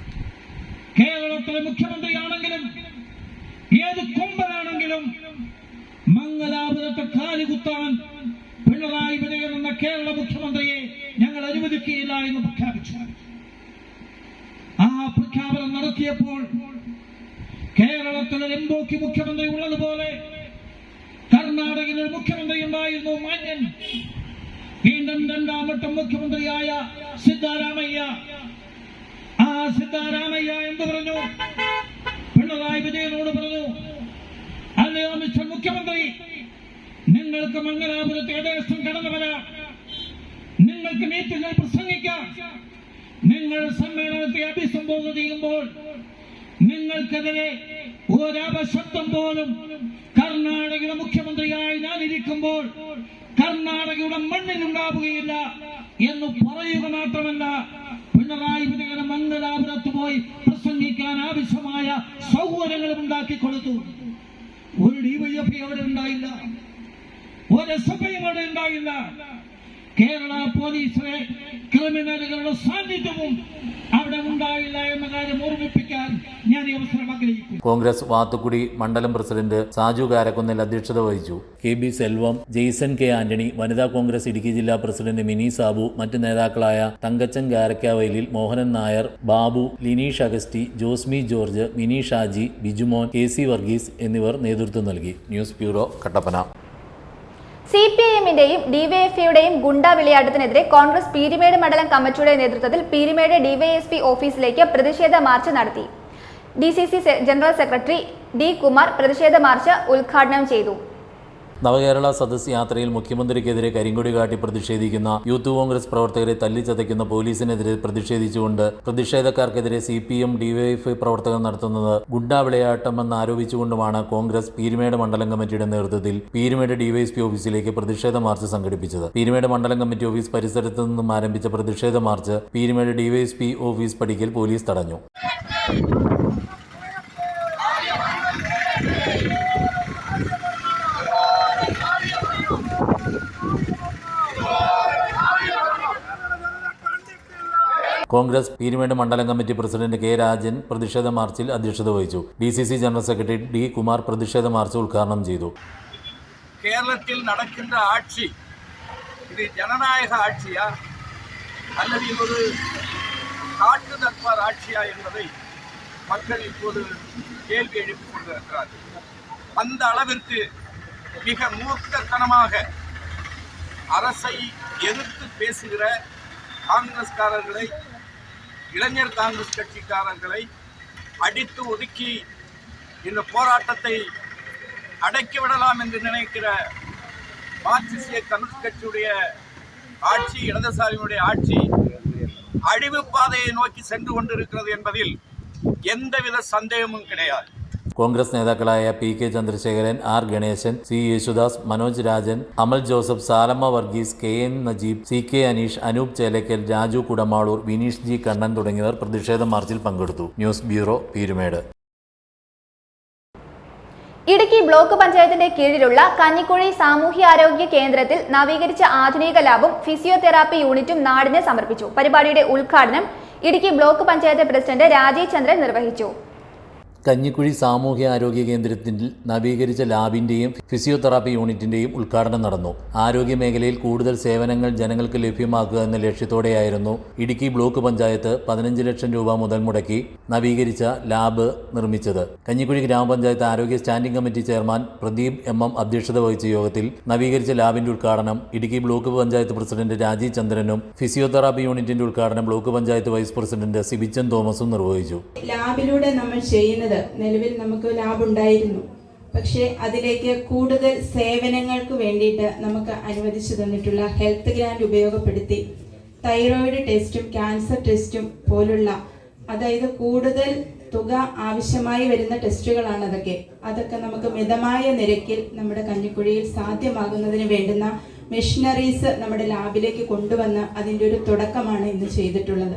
കേരളത്തിലെ മുഖ്യമന്ത്രിയാണെങ്കിലും ഏത് കൊമ്പനാണെങ്കിലും മംഗലാപുരത്ത് കാലുകുത്താൻ പിണറായി വിജയൻ എന്ന കേരള മുഖ്യമന്ത്രിയെ ഞങ്ങൾ അനുവദിക്കുകയില്ല എന്ന് പ്രഖ്യാപിച്ചു. ആ പ്രഖ്യാപനം നടത്തിയപ്പോൾ കേരളത്തിലെ എംബോക്കി മുഖ്യമന്ത്രി ഉള്ളതുപോലെ കർണാടകയിൽ ഒരു മുഖ്യമന്ത്രി ഉണ്ടായിരുന്നു, മാന്യൻ. വീണ്ടും രണ്ടാമത്തെ മുഖ്യമന്ത്രിയായ സിദ്ധാരാമയ്യ. ആ സിദ്ധാരാമയ്യ എന്ത് പറഞ്ഞു? പിണറായി വിജയനോട് പറഞ്ഞു, അല്ലയോ മിസ്റ്റർ മുഖ്യമന്ത്രി, നിങ്ങൾക്ക് മംഗലാപുരത്ത് ഏകദേശം കടന്നു വരാം, നിങ്ങൾക്ക് മീറ്റിംഗിൽ പ്രസംഗിക്കാം, നിങ്ങൾ സമ്മേളനത്തെ അഭിസംബോധന ചെയ്യുമ്പോൾ നിങ്ങൾക്കെതിരെ ഒരപശബ്ദം പോലും കർണാടകയുടെ മുഖ്യമന്ത്രിയായി ഞാൻ ഇരിക്കുമ്പോൾ കർണാടകയുടെ മണ്ണിൽ ഉണ്ടാവുകയില്ല എന്ന് പറയുക മാത്രമല്ല, പിണറായി വിജയൻ മംഗലാപുരത്ത് പോയി പ്രസംഗിക്കാൻ ആവശ്യമായ സൗകര്യങ്ങളും ഉണ്ടാക്കി കൊടുത്തു. ഒരു ഡിവൈഎഫ്ഐ അവിടെ ഉണ്ടായില്ല, ഒരു SFIയും അവിടെ ഉണ്ടായില്ല. കേരള പോലീസിലെ ക്രിമിനലുകളുടെ സാന്നിധ്യവും അവിടെ ഉണ്ടായില്ല എന്ന കാര്യം ഓർമ്മിപ്പിക്കാൻ ഞാൻ ഈ അവസരം ആഗ്രഹിക്കുന്നു. കോൺഗ്രസ് വാത്തുക്കുടി മണ്ഡലം പ്രസിഡന്റ് സാജു കാരക്കുന്നിൽ അധ്യക്ഷത വഹിച്ചു. KB സെൽവം, ജെയ്സൺ K ആന്റണി, വനിതാ കോൺഗ്രസ് ഇടുക്കി ജില്ലാ പ്രസിഡന്റ് മിനി സാബു, മറ്റ് നേതാക്കളായ തങ്കച്ചൻ ഗാരക്കാവയലിൽ, മോഹനൻ നായർ, ബാബു, ലിനീഷ് അഗസ്റ്റി, ജോസ്മി ജോർജ്, മിനി ഷാജി, ബിജുമോൻ, KC വർഗീസ് എന്നിവർ നേതൃത്വം നൽകി. News bureau, Kattappana. CPIMന്റെയും DYFIയുടെയും ഗുണ്ടാ വിളയാട്ടത്തിനെതിരെ കോൺഗ്രസ് പീരിമേട് മണ്ഡലം കമ്മിറ്റിയുടെ നേതൃത്വത്തിൽ പീരിമേട് DYSP ഓഫീസിലേക്ക് പ്രതിഷേധ മാർച്ച് നടത്തി. DCC general secretary D Kumar പ്രതിഷേധ മാർച്ച് ഉദ്ഘാടനം ചെയ്തു. നവകേരള സദസ് യാത്രയിൽ മുഖ്യമന്ത്രിക്കെതിരെ കരിങ്കൊടി കാട്ടി പ്രതിഷേധിക്കുന്ന യൂത്ത് കോൺഗ്രസ് പ്രവർത്തകരെ തല്ലിച്ചതയ്ക്കുന്ന പോലീസിനെതിരെ പ്രതിഷേധിച്ചുകൊണ്ട് പ്രതിഷേധക്കാർക്കെതിരെ CPM DYFI പ്രവർത്തകർ നടത്തുന്നത് ഗുണ്ടാ വിളയാട്ടമെന്ന് ആരോപിച്ചുകൊണ്ടുമാണ് കോൺഗ്രസ് പീരിമേട് മണ്ഡലം കമ്മിറ്റിയുടെ നേതൃത്വത്തിൽ പീരിമേട് DYSP ഓഫീസിലേക്ക് പ്രതിഷേധ മാർച്ച് സംഘടിപ്പിച്ചത്. പീരിമേട് മണ്ഡലം കമ്മിറ്റി ഓഫീസ് പരിസരത്ത് നിന്നും ആരംഭിച്ച പ്രതിഷേധ മാർച്ച് പീരിമേട് DYSP ഓഫീസ് പടിക്കൽ പോലീസ് തടഞ്ഞു. കോൺഗ്രസ് പീരിമേട് മണ്ഡലം കമ്മിറ്റി പ്രസിഡന്റ് K രാജൻ പ്രതിഷേധ മാർച്ചിൽ അധ്യക്ഷത വഹിച്ചു. DCC general secretary D Kumar പ്രതിഷേധ മാർച്ച് ഉദ്ഘാടനം ചെയ്തു. കേരളത്തിൽ നടക്കുന്ന ആட்சி ഇത് ജനനായക ആட்சியா அல்லது ஒரு காட்டு தர்பார் ஆட்சியா என்பதை மக்கள் இப்போது கேள்வி எழுப்பிக் கொண்டிருக்கிறார்கள். அந்த அளவிற்கு மிக மூர்க்கத்தனமாக அரசை எதிர்த்து பேசுகிற காங்கிரஸ்காரர்களை, இளைஞர் காங்கிரஸ் கட்சிக்காரர்களை அடித்து ஒதுக்கி இந்த போராட்டத்தை அடக்கிவிடலாம் என்று நினைக்கிற மார்க்சிய கம்யூனிஸ்ட் கட்சியுடைய ஆட்சி, இடதுசாரியினுடைய ஆட்சி அழிவு பாதையை நோக்கி சென்று கொண்டிருக்கிறது என்பதில் எந்தவித சந்தேகமும் கிடையாது. കോൺഗ്രസ് നേതാക്കളായ PK Chandrasekharan, R Ganesan, C Yesudas, Manoj Rajan, Amal Joseph, Salamma Varghese, KN Najeeb, CK Aneesh, Anoop Chelakkal, Raju Kudamaloor, Vineesh G Kannan തുടങ്ങിയവർ പ്രതിഷേധ മാർച്ചിൽ പങ്കെടുത്തു. News bureau, Peerumedu. Idukki block പഞ്ചായത്തിന്റെ കീഴിലുള്ള കഞ്ഞിക്കുഴി സാമൂഹ്യാരോഗ്യ കേന്ദ്രത്തിൽ നവീകരിച്ച ആധുനിക ലാബും ഫിസിയോതെറാപ്പി യൂണിറ്റും നാടിന് സമർപ്പിച്ചു. പരിപാടിയുടെ ഉദ്ഘാടനം ഇടുക്കി ബ്ലോക്ക് പഞ്ചായത്ത് പ്രസിഡന്റ് രാജീവ് ചന്ദ്രൻ നിർവഹിച്ചു. കഞ്ഞിക്കുഴി സാമൂഹ്യ ആരോഗ്യ കേന്ദ്രത്തിൽ നവീകരിച്ച ലാബിന്റെയും ഫിസിയോതെറാപ്പി യൂണിറ്റിന്റെയും ഉദ്ഘാടനം നടന്നു. ആരോഗ്യ മേഖലയിൽ കൂടുതൽ സേവനങ്ങൾ ജനങ്ങൾക്ക് ലഭ്യമാക്കുക എന്ന ലക്ഷ്യത്തോടെയായിരുന്നു ഇടുക്കി ബ്ലോക്ക് പഞ്ചായത്ത് 15 ലക്ഷം രൂപ മുതൽ മുടക്കി നവീകരിച്ച ലാബ് നിർമ്മിച്ചത്. കഞ്ഞിക്കുഴി ഗ്രാമപഞ്ചായത്ത് ആരോഗ്യ standing committee chairman Pradeep MM അധ്യക്ഷത വഹിച്ച യോഗത്തിൽ നവീകരിച്ച ലാബിന്റെ ഉദ്ഘാടനം ഇടുക്കി ബ്ലോക്ക് പഞ്ചായത്ത് പ്രസിഡന്റ് രാജീവ് ചന്ദ്രനും ഫിസിയോതെറാപ്പി യൂണിറ്റിന്റെ ഉദ്ഘാടനം block panchayat vice president Sibichan തോമസും നിർവഹിച്ചു. ലാബിലൂടെ നമ്മൾ ചെയ്യുന്നത് നിലവിൽ നമുക്ക് ലാബ് ഉണ്ടായിരുന്നു, പക്ഷേ അതിലേക്ക് കൂടുതൽ സേവനങ്ങൾക്ക് വേണ്ടിയിട്ട് നമുക്ക് അനുവദിച്ചു തന്നിട്ടുള്ള ഹെൽത്ത് ഗ്രാൻഡ് ഉപയോഗപ്പെടുത്തി തൈറോയിഡ് ടെസ്റ്റും ക്യാൻസർ ടെസ്റ്റും പോലുള്ള, അതായത് കൂടുതൽ തുക ആവശ്യമായി വരുന്ന ടെസ്റ്റുകളാണ് അതൊക്കെ നമുക്ക് മിതമായ നിരക്കിൽ നമ്മുടെ കഞ്ഞിക്കുഴിയിൽ സാധ്യമാകുന്നതിന് വേണ്ടുന്ന മെഷീനറീസ് നമ്മുടെ ലാബിലേക്ക് കൊണ്ടുവന്ന് അതിൻ്റെ ഒരു തുടക്കമാണ് ഇന്ന് ചെയ്തിട്ടുള്ളത്.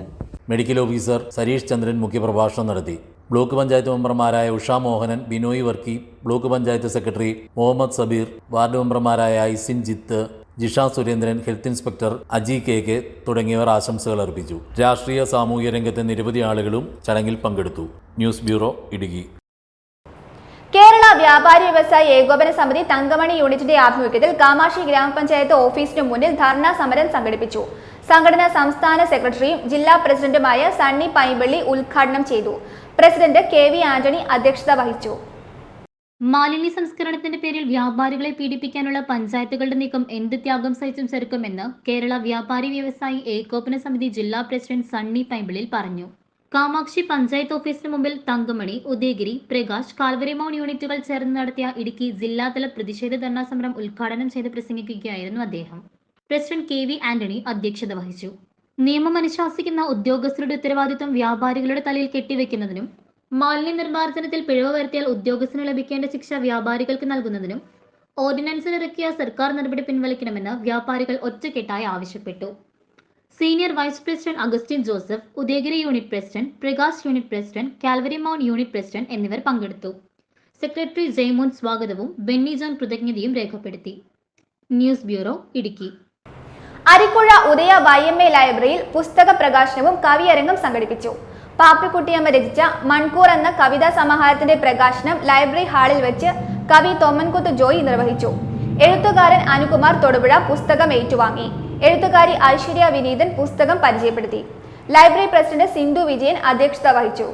മെഡിക്കൽ ഓഫീസർ സരീഷ് ചന്ദ്രൻ മുഖ്യപ്രഭാഷണം നടത്തി. ബ്ലോക്ക് പഞ്ചായത്ത് മെമ്പർമാരായ Usha Mohanan, Binoy Varkey, block panchayat secretary Muhammad Sabeer, ward മെമ്പർമാരായ Aisin Jith, Jisha Surendran, health inspector Aji KK തുടങ്ങിയവർ ആശംസകൾ അർപ്പിച്ചു. രാഷ്ട്രീയ സാമൂഹ്യ രംഗത്തെ നിരവധി ആളുകളും ചടങ്ങിൽ പങ്കെടുത്തു. News bureau, Idukki. കേരള വ്യാപാരി വ്യവസായി ഏകോപന സമിതി തങ്കമണി യൂണിറ്റിന്റെ ആഭിമുഖ്യത്തിൽ കാമാക്ഷി ഗ്രാമപഞ്ചായത്ത് ഓഫീസിനു മുന്നിൽ ധർണാ സമരം സംഘടിപ്പിച്ചു. സംഘടനാ സംസ്ഥാന സെക്രട്ടറിയും ജില്ലാ പ്രസിഡന്റുമായ സണ്ണി പൈമ്പള്ളി ഉദ്ഘാടനം ചെയ്തു. പ്രസിഡന്റ് KV ആന്റണി അധ്യക്ഷത വഹിച്ചു. മാലിന്യ സംസ്കരണത്തിന്റെ പേരിൽ വ്യാപാരികളെ പീഡിപ്പിക്കാനുള്ള പഞ്ചായത്തുകളുടെ നീക്കം എന്ത് ത്യാഗം സഹിച്ചും ചെറുക്കുമെന്ന് കേരള വ്യാപാരി വ്യവസായി ഏകോപന സമിതി ജില്ലാ പ്രസിഡന്റ് സണ്ണി പൈമ്പിളിൽ പറഞ്ഞു. കാമാക്ഷി പഞ്ചായത്ത് ഓഫീസിന് മുമ്പിൽ തങ്കമണി, ഉദയഗിരി, പ്രകാശ്, കാൽവരിമൗൺ യൂണിറ്റുകൾ ചേർന്ന് നടത്തിയ ഇടുക്കി ജില്ലാതല പ്രതിഷേധ ധർണാ സമരം ഉദ്ഘാടനം ചെയ്ത് പ്രസംഗിക്കുകയായിരുന്നു അദ്ദേഹം. പ്രസിഡന്റ് KV ആന്റണി അധ്യക്ഷത വഹിച്ചു. നിയമം അനുശാസിക്കുന്ന ഉദ്യോഗസ്ഥരുടെ ഉത്തരവാദിത്വം വ്യാപാരികളുടെ തലയിൽ കെട്ടിവെക്കുന്നതിനും മാലിന്യ നിർമ്മാർജ്ജനത്തിൽ പിഴവ് വരുത്തിയാൽ ഉദ്യോഗസ്ഥന് ലഭിക്കേണ്ട ശിക്ഷ വ്യാപാരികൾക്ക് നൽകുന്നതിനും ഓർഡിനൻസിലിറക്കിയ സർക്കാർ നടപടി പിൻവലിക്കണമെന്ന് വ്യാപാരികൾ ഒറ്റക്കെട്ടായി ആവശ്യപ്പെട്ടു. Senior vice president Augustine Joseph, Udayagiri unit president, Prakash unit president, Calvary Mount unit president എന്നിവർ പങ്കെടുത്തു. സെക്രട്ടറി ജയ്മോൻ സ്വാഗതവും ബെന്നി ജോൺ കൃതജ്ഞതയും രേഖപ്പെടുത്തി. News bureau, Idukki. Arikkuzha Udaya YMA ലൈബ്രറിയിൽ പുസ്തക പ്രകാശനവും കവിയരങ്ങും സംഘടിപ്പിച്ചു. പാപ്പിക്കുട്ടിയമ്മ രചിച്ച മൺകൂർ എന്ന കവിതാ സമാഹാരത്തിന്റെ പ്രകാശനം ലൈബ്രറി ഹാളിൽ വെച്ച് കവി തോമൻകുത്ത് ജോയി നിർവഹിച്ചു. എഴുത്തുകാരൻ അനുകുമാർ തൊടുപുഴ പുസ്തകം ഏറ്റുവാങ്ങി. എഴുത്തുകാരി ഐശ്വര്യ വിനീതൻ പുസ്തകം പരിചയപ്പെടുത്തി. ലൈബ്രറി പ്രസിഡന്റ് സിന്ധു വിജയൻ അധ്യക്ഷത വഹിച്ചു.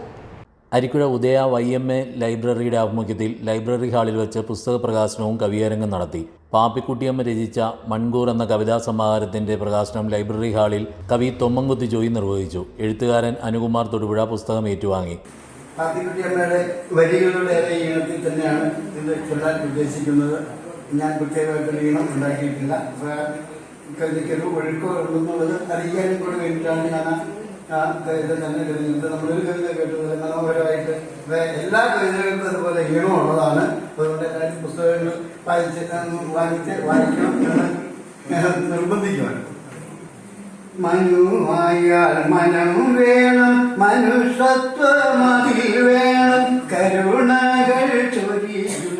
അരിക്കുഴ ഉദയ YMA ലൈബ്രറിയുടെ ആഭിമുഖ്യത്തിൽ ലൈബ്രറി ഹാളിൽ വെച്ച് പുസ്തക പ്രകാശനവും കവിയരങ്ങും നടത്തി. പാപ്പിക്കുട്ടിയമ്മ രചിച്ച മൺകൂർ എന്ന കവിതാ സമാഹാരത്തിന്റെ പ്രകാശനം ലൈബ്രറി ഹാളിൽ കവി തൊമ്മൻകുത്ത് ജോയി നിർവഹിച്ചു. എഴുത്തുകാരൻ അനുകുമാർ തൊടുപുഴ പുസ്തകം ഏറ്റുവാങ്ങി. പാപ്പിക്കുട്ടിയമ്മയുടെ വരികളുടെ ഈണത്തിൽ തന്നെയാണ് ഇത് ചൊല്ലാൻ ഉദ്ദേശിക്കുന്നത്. ഞാൻ പ്രത്യേകമായിട്ടൊരു ഈണം ഉണ്ടാക്കിയിട്ടില്ല. കവിതയ്ക്കൊരു ഒഴുക്കോ ഉണ്ടെന്നുള്ളത് അറിയിക്കാനും കൂടെ വേണ്ടിയിട്ടാണ് ഞാൻ ആ കവിത തന്നെ കരുതുന്നത്. നമ്മളൊരു കവിത കേട്ടത് മനോഹരമായിട്ട് എല്ലാ കവിതകൾക്കും അതുപോലെ ഈണമുള്ളതാണ്. അതുകൊണ്ട് എല്ലാവരും പുസ്തകങ്ങൾ വായിക്കണം എന്ന് നിർബന്ധിക്കുവാൻ. മനുവായാൽ മനം വേണം, മനുഷ്യത്വമതിൽ വേണം, കരുണകൾ ചൊരിയുന്ന.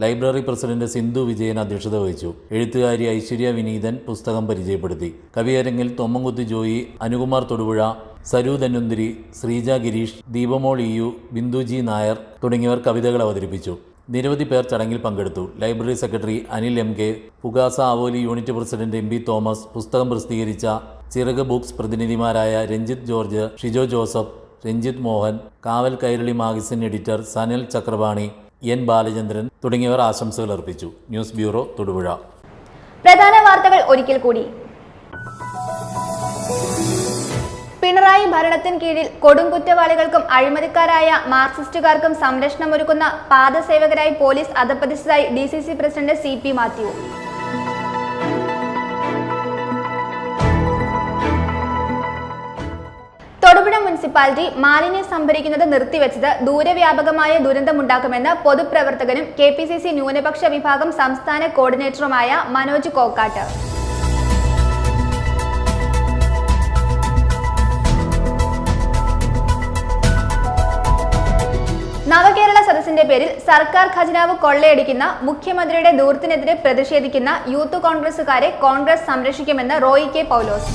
ലൈബ്രറി പ്രസിഡന്റ് സിന്ധു വിജയൻ അധ്യക്ഷത വഹിച്ചു. എഴുത്തുകാരി ഐശ്വര്യ വിനീതൻ പുസ്തകം പരിചയപ്പെടുത്തി. കവിയരങ്ങിൽ തൊമ്മൻകുത്ത് ജോയി, അനുകുമാർ തൊടുപുഴ, സരു ധന്വന്തിരി, ശ്രീജ ഗിരീഷ്, ദീപമോൾ EU, ബിന്ദുജി നായർ തുടങ്ങിയവർ കവിതകൾ അവതരിപ്പിച്ചു. നിരവധി പേർ ചടങ്ങിൽ പങ്കെടുത്തു. Library secretary Anil MK, Pukasa Avoli unit president MB Thomas, പുസ്തകം പ്രസിദ്ധീകരിച്ച ചിറക് ബുക്സ് പ്രതിനിധിമാരായ Ranjith George, Shijo Joseph, Ranjith Mohan, Kaval Kairali magazine editor Sanal Chakrapani, N Balachandran തുടങ്ങിയവർ ആശംസകൾ അർപ്പിച്ചു. News bureau, Thodupuzha. പ്രധാന വാർത്തകൾ ഒരിക്കൽ കൂടി. പിണറായി ഭരണത്തിന് കീഴിൽ കൊടുംകുറ്റവാളികൾക്കും അഴിമതിക്കാരായ മാർക്സിസ്റ്റുകാർക്കും സംരക്ഷണമൊരുക്കുന്ന പാദസേവകരായി പോലീസ് അധപ്പതിച്ചതായി DCC president CP Mathew. Thodupuzha municipality മാലിന്യം സംഭരിക്കുന്നത് നിർത്തിവെച്ചത് ദൂരവ്യാപകമായ ദുരന്തമുണ്ടാക്കുമെന്ന് പൊതുപ്രവർത്തകനും KPCC ന്യൂനപക്ഷ വിഭാഗം സംസ്ഥാന കോർഡിനേറ്ററുമായ മനോജ് കോക്കാട്ട്. നവകേരള സദസ്സിന്റെ പേരിൽ സർക്കാർ ഖജനാവ് കൊള്ളയടിക്കുന്ന മുഖ്യമന്ത്രിയുടെ ദൂർത്തിനെതിരെ പ്രതിഷേധിക്കുന്ന യൂത്ത് കോൺഗ്രസുകാരെ കോൺഗ്രസ് സംരക്ഷിക്കുമെന്ന് റോയി K പൗലോസ്.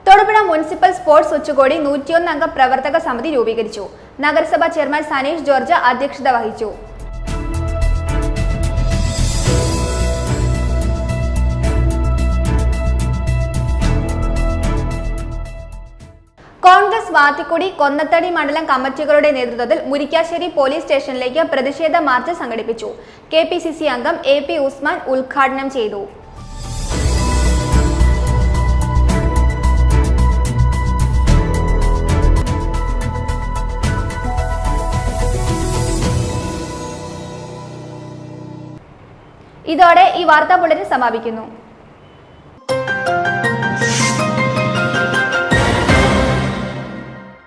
തൊടുപുഴ മുനിസിപ്പൽ സ്പോർട്സ് ഉച്ചകോടി 101 അംഗ പ്രവർത്തക സമിതി രൂപീകരിച്ചു. നഗരസഭാ ചെയർമാൻ സനീഷ് ജോർജ് അധ്യക്ഷത വഹിച്ചു. കോൺഗ്രസ് വാത്തിക്കുടി കൊന്നത്തടി മണ്ഡലം കമ്മിറ്റികളുടെ നേതൃത്വത്തിൽ മുരിക്കാശ്ശേരി പോലീസ് സ്റ്റേഷനിലേക്ക് പ്രതിഷേധ മാർച്ച് സംഘടിപ്പിച്ചു. KPCC അംഗം AP ഉസ്മാൻ ഉദ്ഘാടനം ചെയ്തു. ഇതോടെ ഈ വാർത്താ ബുള്ളറ്റിൻ സമാപിക്കുന്നു.